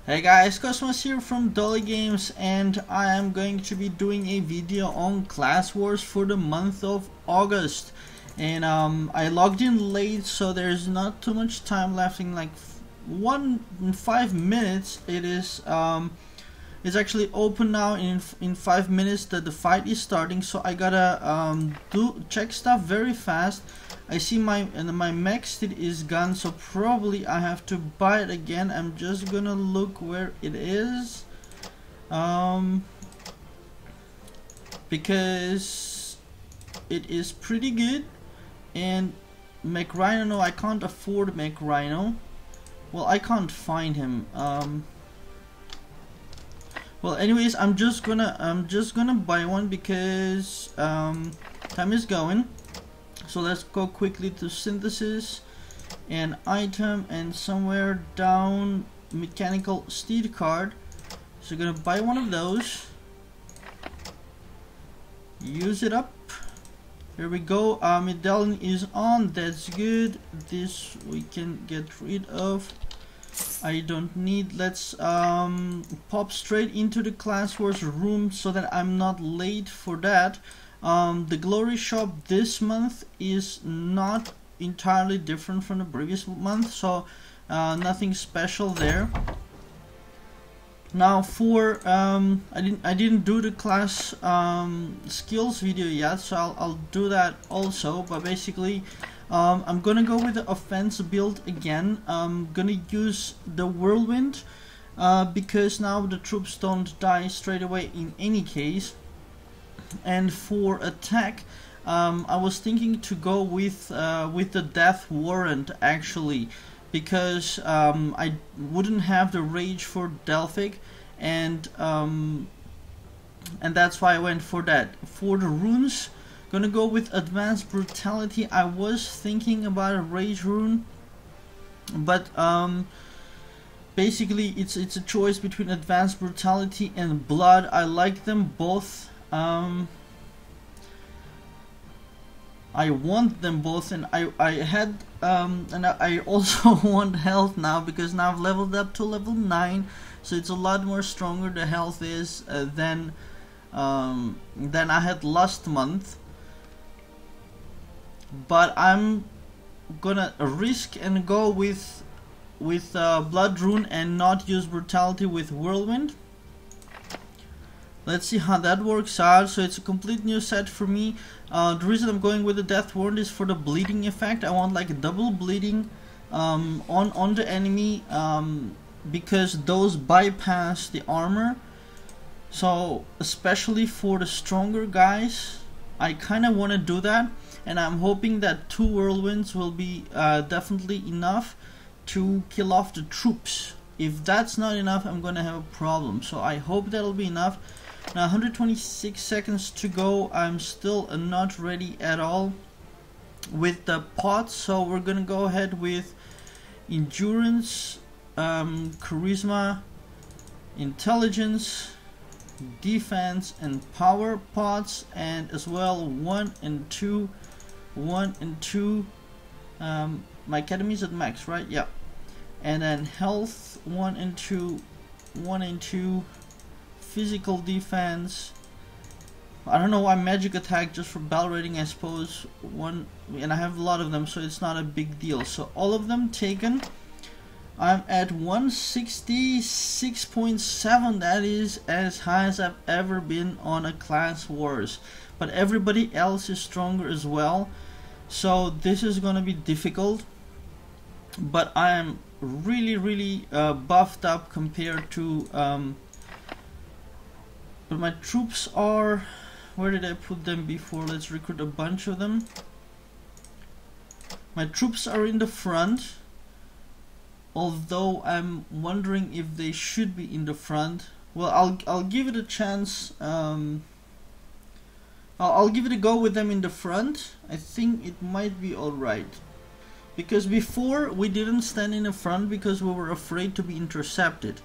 Hey guys, Cosmos here from Dolly Games, and I am going to be doing a video on Class Wars for the month of August. And I logged in late, so there's not too much time left. In like 5 minutes it is it's actually open now. In 5 minutes that the fight is starting, so I gotta check stuff very fast. I see my mech state is gone, so probably I have to buy it again. I'm just gonna look where it is, because it is pretty good. And Mech Rhino, no, I can't afford Mech Rhino. Well, I can't find him. Well, anyways, I'm just gonna buy one because time is going. So let's go quickly to synthesis and item, and somewhere down mechanical steed card. So I'm gonna buy one of those, use it up. Here we go. Medallion is on, that's good. This we can get rid of, I don't need. Let's pop straight into the Class Wars room so that I'm not late for that. The glory shop this month is not entirely different from the previous month, so nothing special there. Now for I didn't do the class skills video yet, so I'll do that also. But basically I'm gonna go with the offense build again. I'm gonna use the whirlwind because now the troops don't die straight away in any case. And for attack, I was thinking to go with the death warrant actually, because I wouldn't have the rage for Delphic, and that's why I went for that. For the runes, gonna go with advanced brutality. I was thinking about a rage rune, but basically it's a choice between advanced brutality and blood. I like them both. I want them both, and I had and I also want health now, because now I've leveled up to level 9, so it's a lot more stronger the health is than I had last month. But I'm gonna risk and go with blood rune and not use brutality with whirlwind. Let's see how that works out. So it's a complete new set for me. The reason I'm going with the death warrant is for the bleeding effect. I want like a double bleeding on the enemy, because those bypass the armor. So especially for the stronger guys, I kind of want to do that, and I'm hoping that 2 whirlwinds will be definitely enough to kill off the troops. If that's not enough, I'm gonna have a problem. So I hope that'll be enough. Now 126 seconds to go. I'm still not ready at all with the pots, so we're gonna go ahead with endurance, charisma, intelligence, defense, and power pots, and as well 1 and 2. My academy's at max, right? Yeah. And then health 1 and 2, 1 and 2. Physical defense, I don't know why, magic attack just for battle rating I suppose, 1, and I have a lot of them, so it's not a big deal. So all of them taken. I'm at 166.7. that is as high as I've ever been on a Class Wars, but everybody else is stronger as well, so this is gonna be difficult. But I am really buffed up compared to but my troops are, where did I put them before? Let's recruit a bunch of them. My troops are in the front, although I'm wondering if they should be in the front. Well, I'll give it a chance. I'll give it a go with them in the front. I think it might be alright, because before we didn't stand in the front because we were afraid to be intercepted.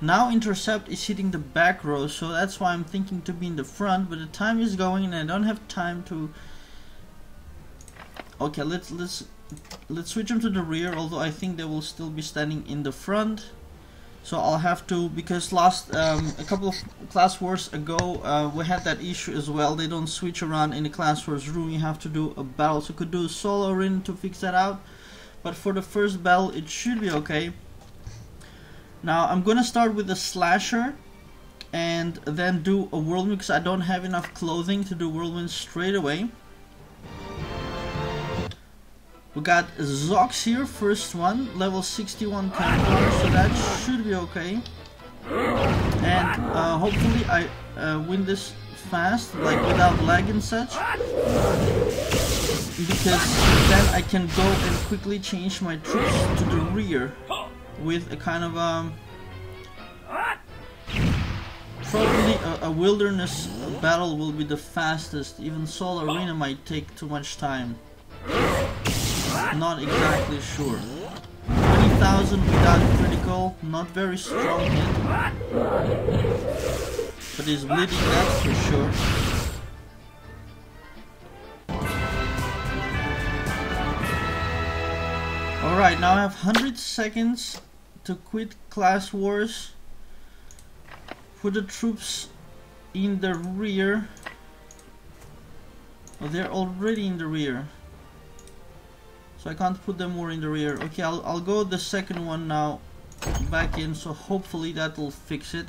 Now intercept is hitting the back row, so that's why I'm thinking to be in the front, but the time is going and I don't have time to. Okay, let's switch them to the rear, although I think they will still be standing in the front. So I'll have to, because last a couple of class wars ago we had that issue as well. They don't switch around in the class wars room. You have to do a battle. So could do a solo run to fix that out. But for the first battle it should be okay. Now I'm gonna start with a slasher and then do a whirlwind, because I don't have enough clothing to do whirlwind straight away. We got Zox here, first one, level 61 Templar, so that should be okay. And hopefully I win this fast, like without lag and such, because then I can go and quickly change my troops to the rear with a kind of probably a wilderness battle will be the fastest. Even solo arena might take too much time. Not exactly sure. 20,000 without critical, not very strong hit. But he's bleeding, that's for sure. Alright, now I have 100 seconds to quit class wars. Put the troops in the rear. Oh, they're already in the rear. So I can't put them more in the rear. Okay, I'll go the second one now back in, so hopefully that will fix it.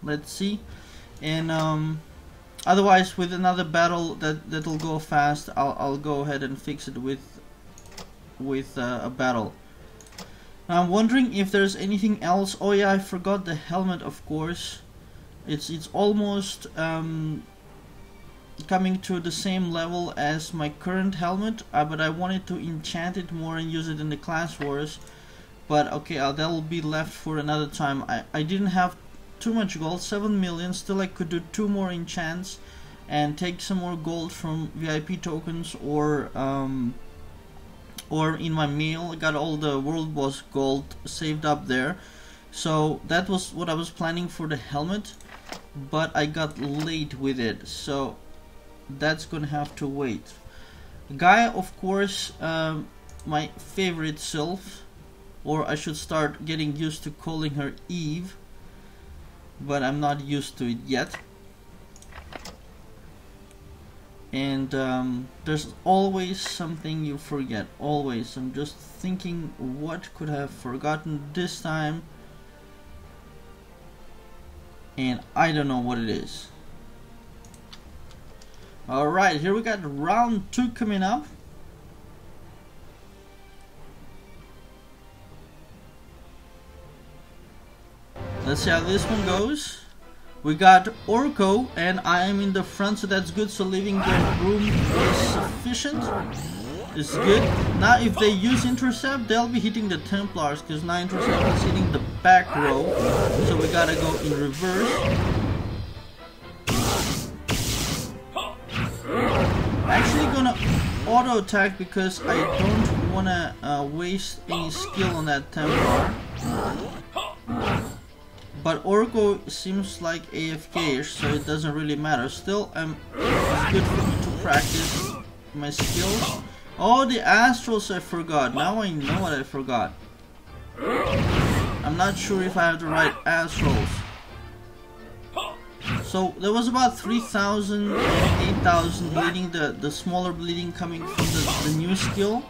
Let's see. And otherwise with another battle that'll go fast, I'll go ahead and fix it with a battle. Now I'm wondering if there's anything else. Oh yeah, I forgot the helmet, of course. It's almost coming to the same level as my current helmet, but I wanted to enchant it more and use it in the class wars. But okay, that'll be left for another time. I didn't have too much gold, 7 million. Still I could do 2 more enchants and take some more gold from VIP tokens, or in my mail. I got all the world boss gold saved up there. So that was what I was planning for the helmet, but I got late with it, so that's gonna have to wait. Gaia, of course, my favorite sylph, or I should start getting used to calling her Eve, but I'm not used to it yet. And there's always something you forget, always. I'm just thinking what could I have forgotten this time, and I don't know what it is. Alright, here we got round 2 coming up. Let's see how this one goes. We got Orko, and I am in the front, so that's good. So leaving the room is sufficient. It's good. Now if they use intercept, they'll be hitting the Templars, because now intercept is hitting the back row. So we gotta go in reverse. Actually gonna auto attack because I don't wanna waste any skill on that Templar. But Orko seems like AFK-ish, so it doesn't really matter. Still, it's good for me to practice my skills. Oh, the Astrals I forgot. Now I know what I forgot. I'm not sure if I have the right Astrals. So there was about 3,000 and 8,000 bleeding, the smaller bleeding coming from the new skill.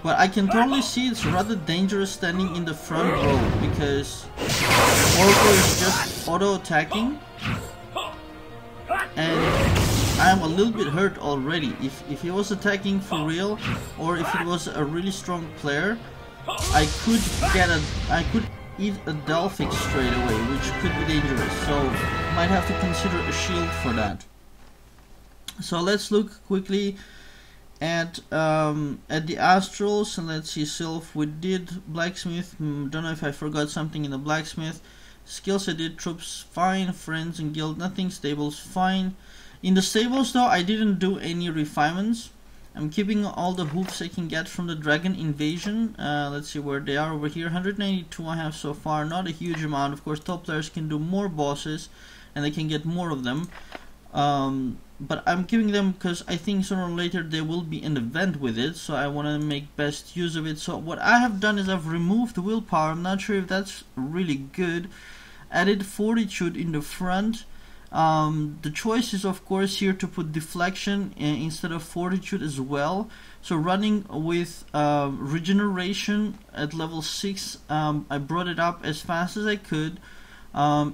But I can totally see it's rather dangerous standing in the front row, because Orko is just auto-attacking, and I'm a little bit hurt already. If he was attacking for real, or if it was a really strong player, I could eat a Delphic straight away, which could be dangerous. So might have to consider a shield for that. So let's look quickly at the Astrals, and let's see. Sylph, we did Blacksmith. Don't know if I forgot something in the Blacksmith. Skills I did, troops fine, friends and guild nothing, stables fine. In the stables though, I didn't do any refinements. I'm keeping all the hoofs I can get from the Dragon Invasion. Let's see where they are over here. 192 I have so far, not a huge amount. Of course, top players can do more bosses and they can get more of them. but I'm giving them because I think sooner or later there will be an event with it, so I want to make best use of it. So what I have done is I've removed willpower. I'm not sure if that's really good. Added fortitude in the front. The choice is of course here to put deflection instead of fortitude as well. So running with regeneration at level 6, I brought it up as fast as I could.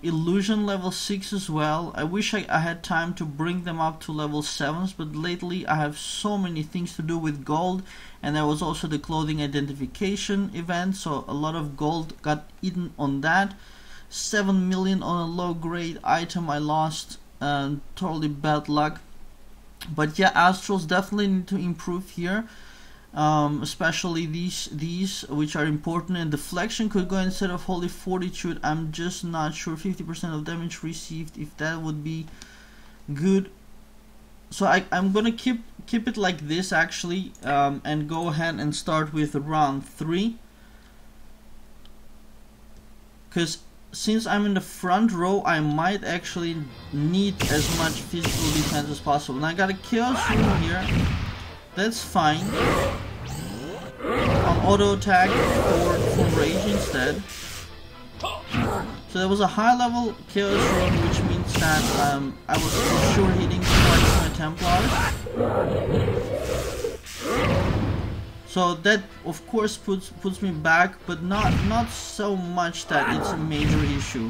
Illusion level 6 as well. I wish I had time to bring them up to level 7s, but lately I have so many things to do with gold, and there was also the clothing identification event, so a lot of gold got eaten on that. 7 million on a low grade item I lost, totally bad luck. But yeah, astrals definitely need to improve here. Especially these which are important, and deflection could go instead of holy fortitude. I'm just not sure. 50% of damage received, if that would be good. So I'm gonna keep it like this actually, and go ahead and start with round 3, because since I'm in the front row, I might actually need as much physical defense as possible. And I got a chaos rune here. That's fine. On auto attack for rage instead. So there was a high level chaos rune, which means that I was for sure hitting twice my Templars. So that of course puts me back, but not so much that it's a major issue.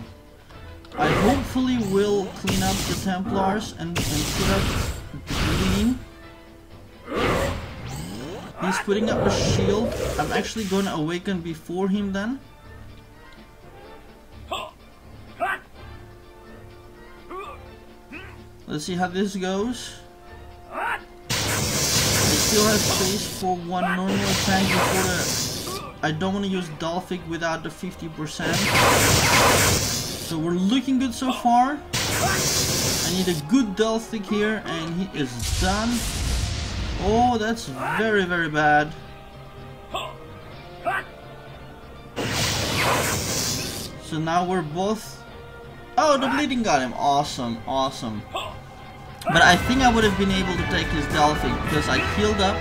I hopefully will clean up the Templars and put up the bleeding. He's putting up a shield. I'm actually going to awaken before him then. Let's see how this goes. I still have space for one normal attack before the... I don't want to use Delphic without the 50%. So we're looking good so far. I need a good Delphic here, and he is done. Oh, that's very, very bad. So now we're both... Oh, the bleeding got him. Awesome, awesome. But I think I would have been able to take his Delphic because I healed up.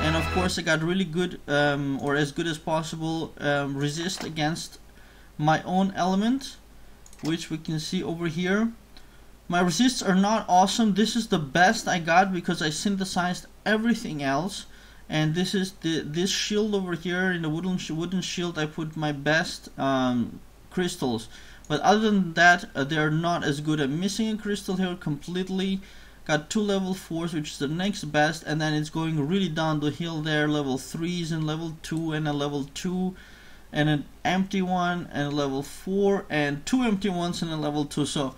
And of course I got really good, or as good as possible, resist against my own element, which we can see over here. My resists are not awesome. This is the best I got because I synthesized everything else. And this is this shield over here. In the wooden shield I put my best crystals. But other than that, they're not as good. I'm missing a crystal here completely. Got 2 level 4s, which is the next best, and then it's going really down the hill there. Level 3s and level 2 and a level 2 and an empty one and a level 4 and 2 empty ones and a level 2. So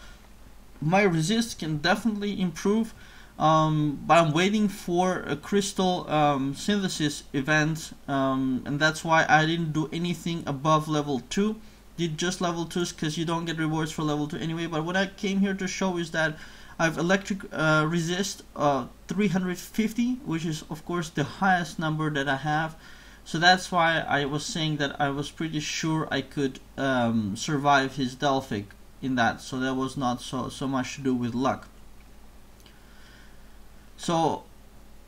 my resist can definitely improve, but I'm waiting for a crystal synthesis event, and that's why I didn't do anything above level 2. Did just level 2s because you don't get rewards for level 2 anyway. But what I came here to show is that I have electric resist 350, which is of course the highest number that I have. So that's why I was saying that I was pretty sure I could survive his Delphic in that. So that was not so much to do with luck. So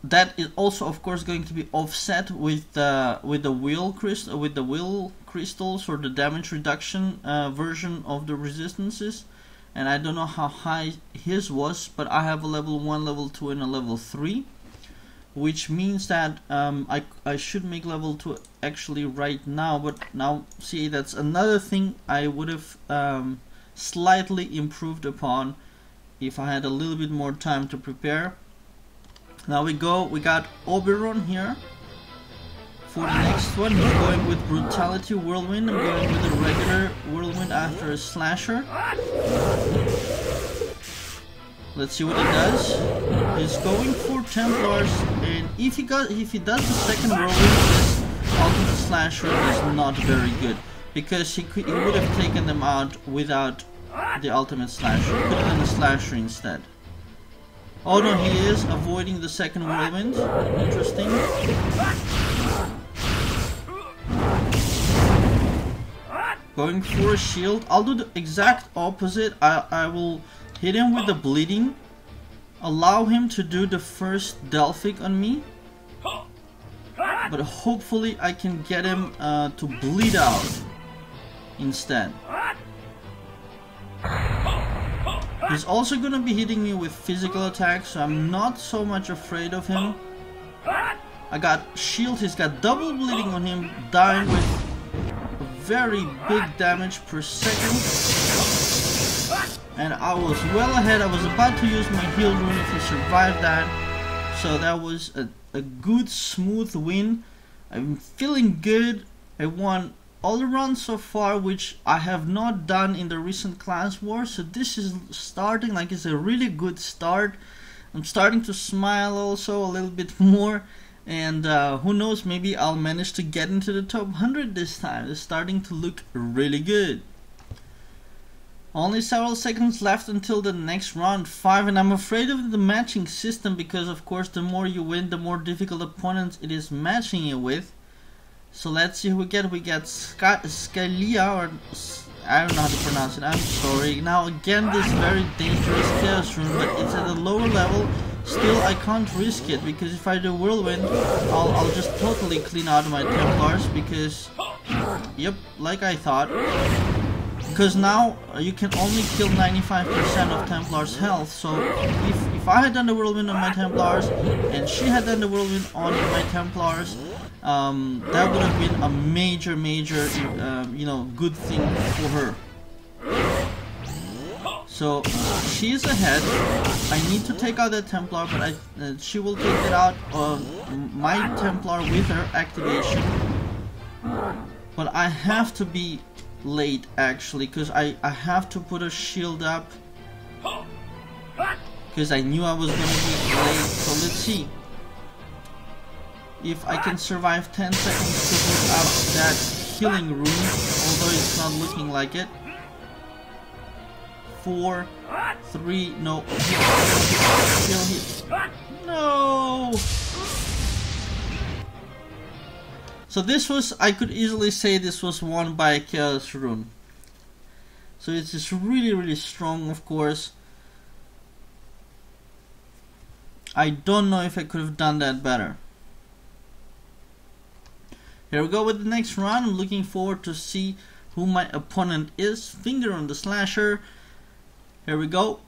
that is also of course going to be offset with the will crystals, or the damage reduction version of the resistances. And I don't know how high his was, but I have a level 1, level 2 and a level 3, which means that I should make level 2 actually right now. But now see, that's another thing I would have slightly improved upon if I had a little bit more time to prepare. Now we got Oberon here for the next one. He's going with Brutality Whirlwind. I'm going with a regular Whirlwind after a Slasher. Let's see what he does. He's going for Templars, and if he does the second Whirlwind, this ultimate Slasher is not very good, because he would have taken them out without the ultimate Slasher. He could have done a Slasher instead. Oh no, he is avoiding the second Whirlwind. Interesting. Going for a shield. I'll do the exact opposite. I will hit him with the bleeding allow him to do the first Delphic on me, but hopefully I can get him to bleed out instead. He's also gonna be hitting me with physical attacks, so I'm not so much afraid of him. I got shield, he's got double bleeding on him, dying with very big damage per second. And I was well ahead, I was about to use my heal rune if he survived that. So that was a good smooth win. I'm feeling good. I won all around so far, which I have not done in the recent class war, so this is starting like it's a really good start. I'm starting to smile also a little bit more, and who knows, maybe I'll manage to get into the top 100 this time. It's starting to look really good. Only several seconds left until the next round 5, and I'm afraid of the matching system because of course the more you win, the more difficult opponents it is matching you with. So let's see who we get. We get Scalia, or I don't know how to pronounce it, I'm sorry. Now again, this very dangerous Chaos Rune, but it's at a lower level. Still, I can't risk it, because if I do Whirlwind, I'll just totally clean out my Templars, because, yep, like I thought. Because now you can only kill 95% of Templar's health, so if I had done the Whirlwind on my Templars, and she had done the Whirlwind on my Templars, that would have been a major, you know, good thing for her. So she's ahead. I need to take out that Templar, but she will take it out on my Templar with her activation. But I have to be late actually, because I have to put a shield up, because I knew I was gonna be late. So let's see if I can survive 10 seconds to put up that healing rune, although it's not looking like it. 4, 3, no, no. So this was, I could easily say this was won by a Chaos Rune. So it's just really strong, of course. I don't know if I could have done that better. Here we go with the next round. I'm looking forward to see who my opponent is. Finger on the slasher. Here we go.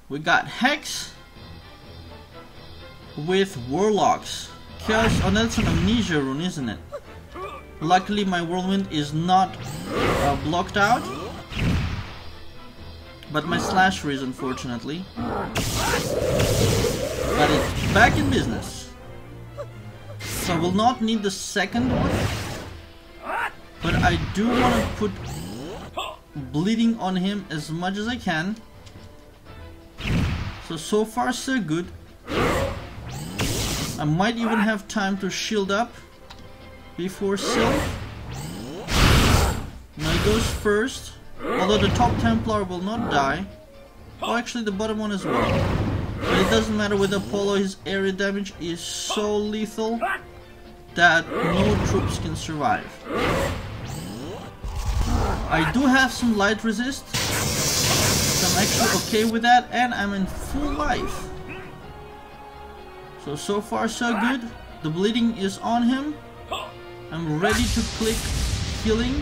We got Hex with Warlocks. Chaos, oh, that's an Amnesia rune, isn't it? Luckily my Whirlwind is not blocked out, but my Slasher is, unfortunately. But it's back in business. So I will not need the second one, but I do want to put bleeding on him as much as I can. So far so good. I might even have time to shield up before Sylph. Now he goes first, although the top Templar will not die. Oh, actually the bottom one as well. But it doesn't matter with Apollo, his area damage is so lethal that no troops can survive. I do have some light resist, so I'm actually okay with that, and I'm in full life. So far so good. The bleeding is on him. I'm ready to click healing.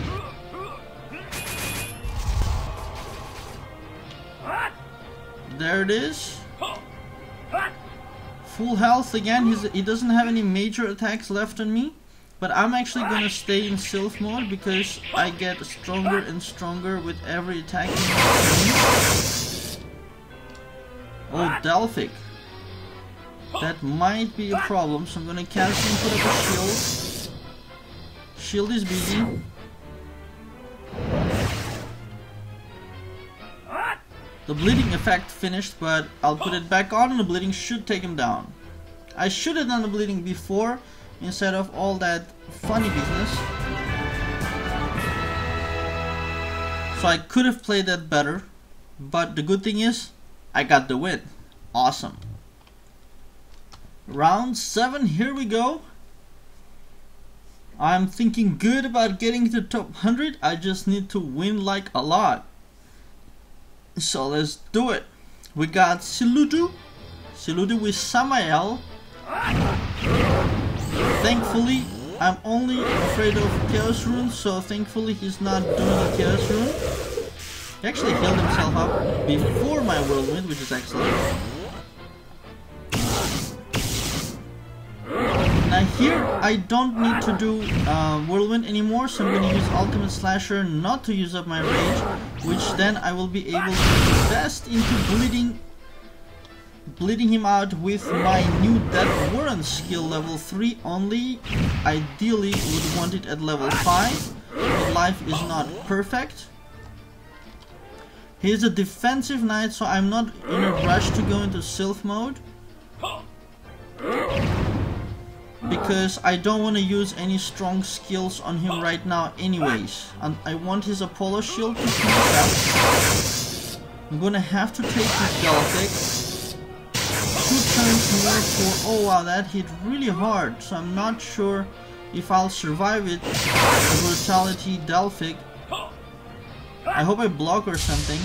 There it is. Full health again. He doesn't have any major attacks left on me, but I'm actually gonna stay in Sylph mode because I get stronger and stronger with every attack. Oh, Delphic. That might be a problem, so I'm gonna cancel and put up a shield. Shield is busy. The bleeding effect finished, but I'll put it back on and the bleeding should take him down. I should have done the bleeding before instead of all that funny business. So I could have played that better, but the good thing is I got the win. Awesome. Round 7, here we go. I'm thinking good about getting to the top 100. I just need to win like a lot. So let's do it. We got Siludu with Samael. Thankfully, I'm only afraid of Chaos Rune, so thankfully he's not doing a Chaos Rune. He actually healed himself up before my Whirlwind, which is excellent. Now here, I don't need to do Whirlwind anymore, so I'm going to use Ultimate Slasher not to use up my Rage, which then I will be able to invest into bleeding him out with my new Death Warrant skill level 3 only. Ideally would want it at level 5, but life is not perfect. He is a defensive knight, so I'm not in a rush to go into Sylph mode, because I don't want to use any strong skills on him right now anyways. And I want his Apollo shield to finish up. I'm gonna have to take his Delphic. 2 turns more for... oh wow, that hit really hard, so I'm not sure if I'll survive it. The Brutality Delphic. I hope I block or something.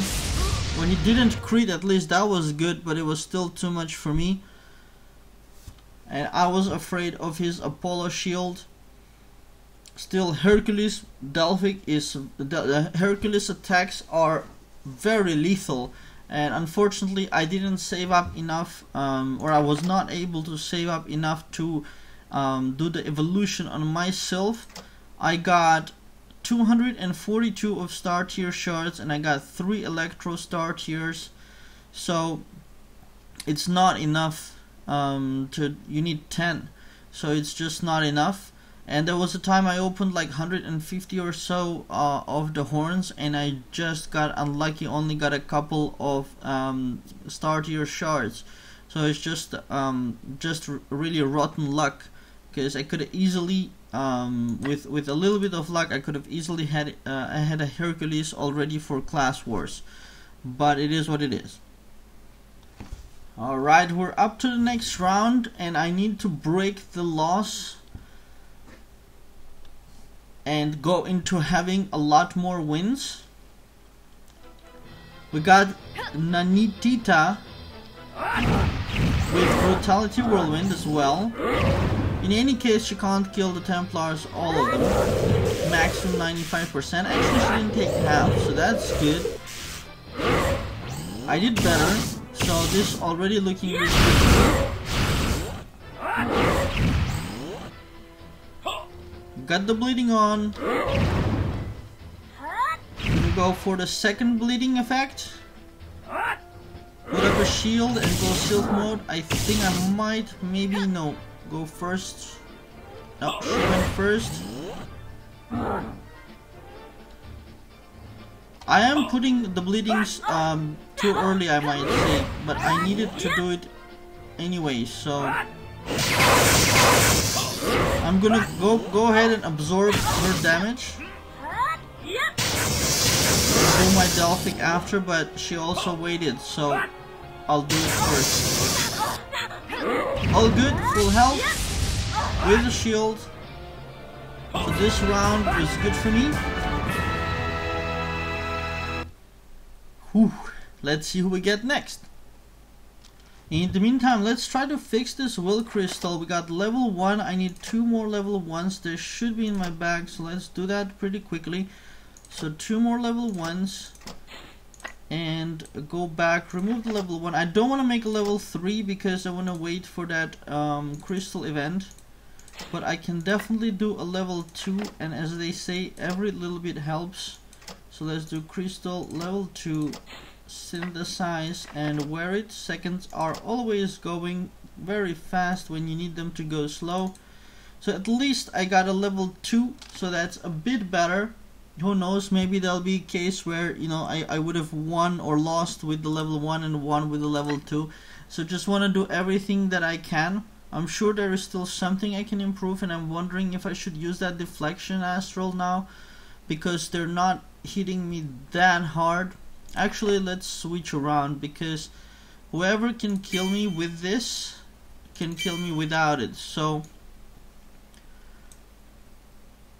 Well, he didn't crit, at least that was good, but it was still too much for me. And I was afraid of his Apollo shield. Still, Hercules Delphic is... the Hercules attacks are very lethal. And unfortunately, I didn't save up enough, or I was not able to save up enough to do the evolution on myself. I got 242 of star tier shards, and I got 3 electro star tiers. So it's not enough. You need 10, so it's just not enough. And there was a time I opened like 150 or so of the horns, and I just got unlucky, only got a couple of star tier shards. So it's just really rotten luck, because I could have easily with a little bit of luck I could have easily had I had a Hercules already for class wars, but it is what it is. Alright, we're up to the next round, and I need to break the loss and go into having a lot more wins. We got Nanitita with Brutality Whirlwind as well. In any case, she can't kill the Templars, all of them. Maximum 95%. Actually, she didn't take half, so that's good. I did better, so this already looking really good. Got the bleeding on. Gonna go for the second bleeding effect. Put up a shield and go Sylph mode. I think I might, maybe, no, go first. No, she went first. I am putting the bleedings too early, I might say, but I needed to do it anyway, so I'm gonna go ahead and absorb her damage. Do my Delphic after, but she also waited, so I'll do it first. All good, full health, with a shield. So this round was good for me. Whew. Let's see who we get next. In the meantime, let's try to fix this will crystal. We got level 1. I need 2 more level 1s. There should be in my bag, so let's do that pretty quickly. So 2 more level 1s. And go back, remove the level 1. I don't want to make a level 3 because I want to wait for that crystal event. But I can definitely do a level 2, and as they say, every little bit helps. So let's do crystal level 2. Synthesize and wear it. Seconds are always going very fast when you need them to go slow. So at least I got a level 2, so that's a bit better. Who knows, maybe there'll be a case where, you know, I would have won or lost with the level 1 and won with the level 2. So just want to do everything that I can. I'm sure there is still something I can improve, and I'm wondering if I should use that deflection astral now, because they're not hitting me that hard. Actually, let's switch around, because whoever can kill me with this can kill me without it. So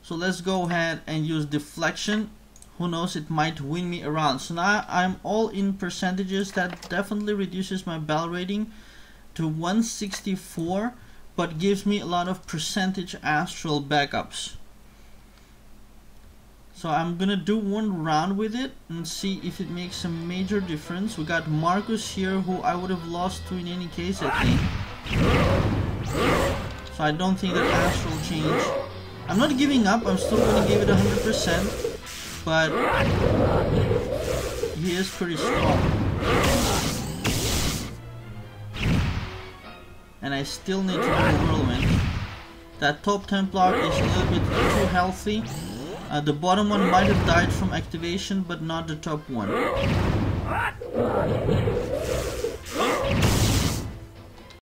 let's go ahead and use deflection. who knows, it might win me around. So now I'm all in percentages. That definitely reduces my bell rating to 164, but gives me a lot of percentage astral backups. So I'm gonna do one round with it and see if it makes a major difference. We got Marcus here, who I would have lost to in any case, I think. So I don't think that astral change. I'm not giving up, I'm still gonna give it 100%, but he is pretty strong. And I still need to do a whirlwind. That top Templar is a little bit too healthy. The bottom one might have died from activation, but not the top one.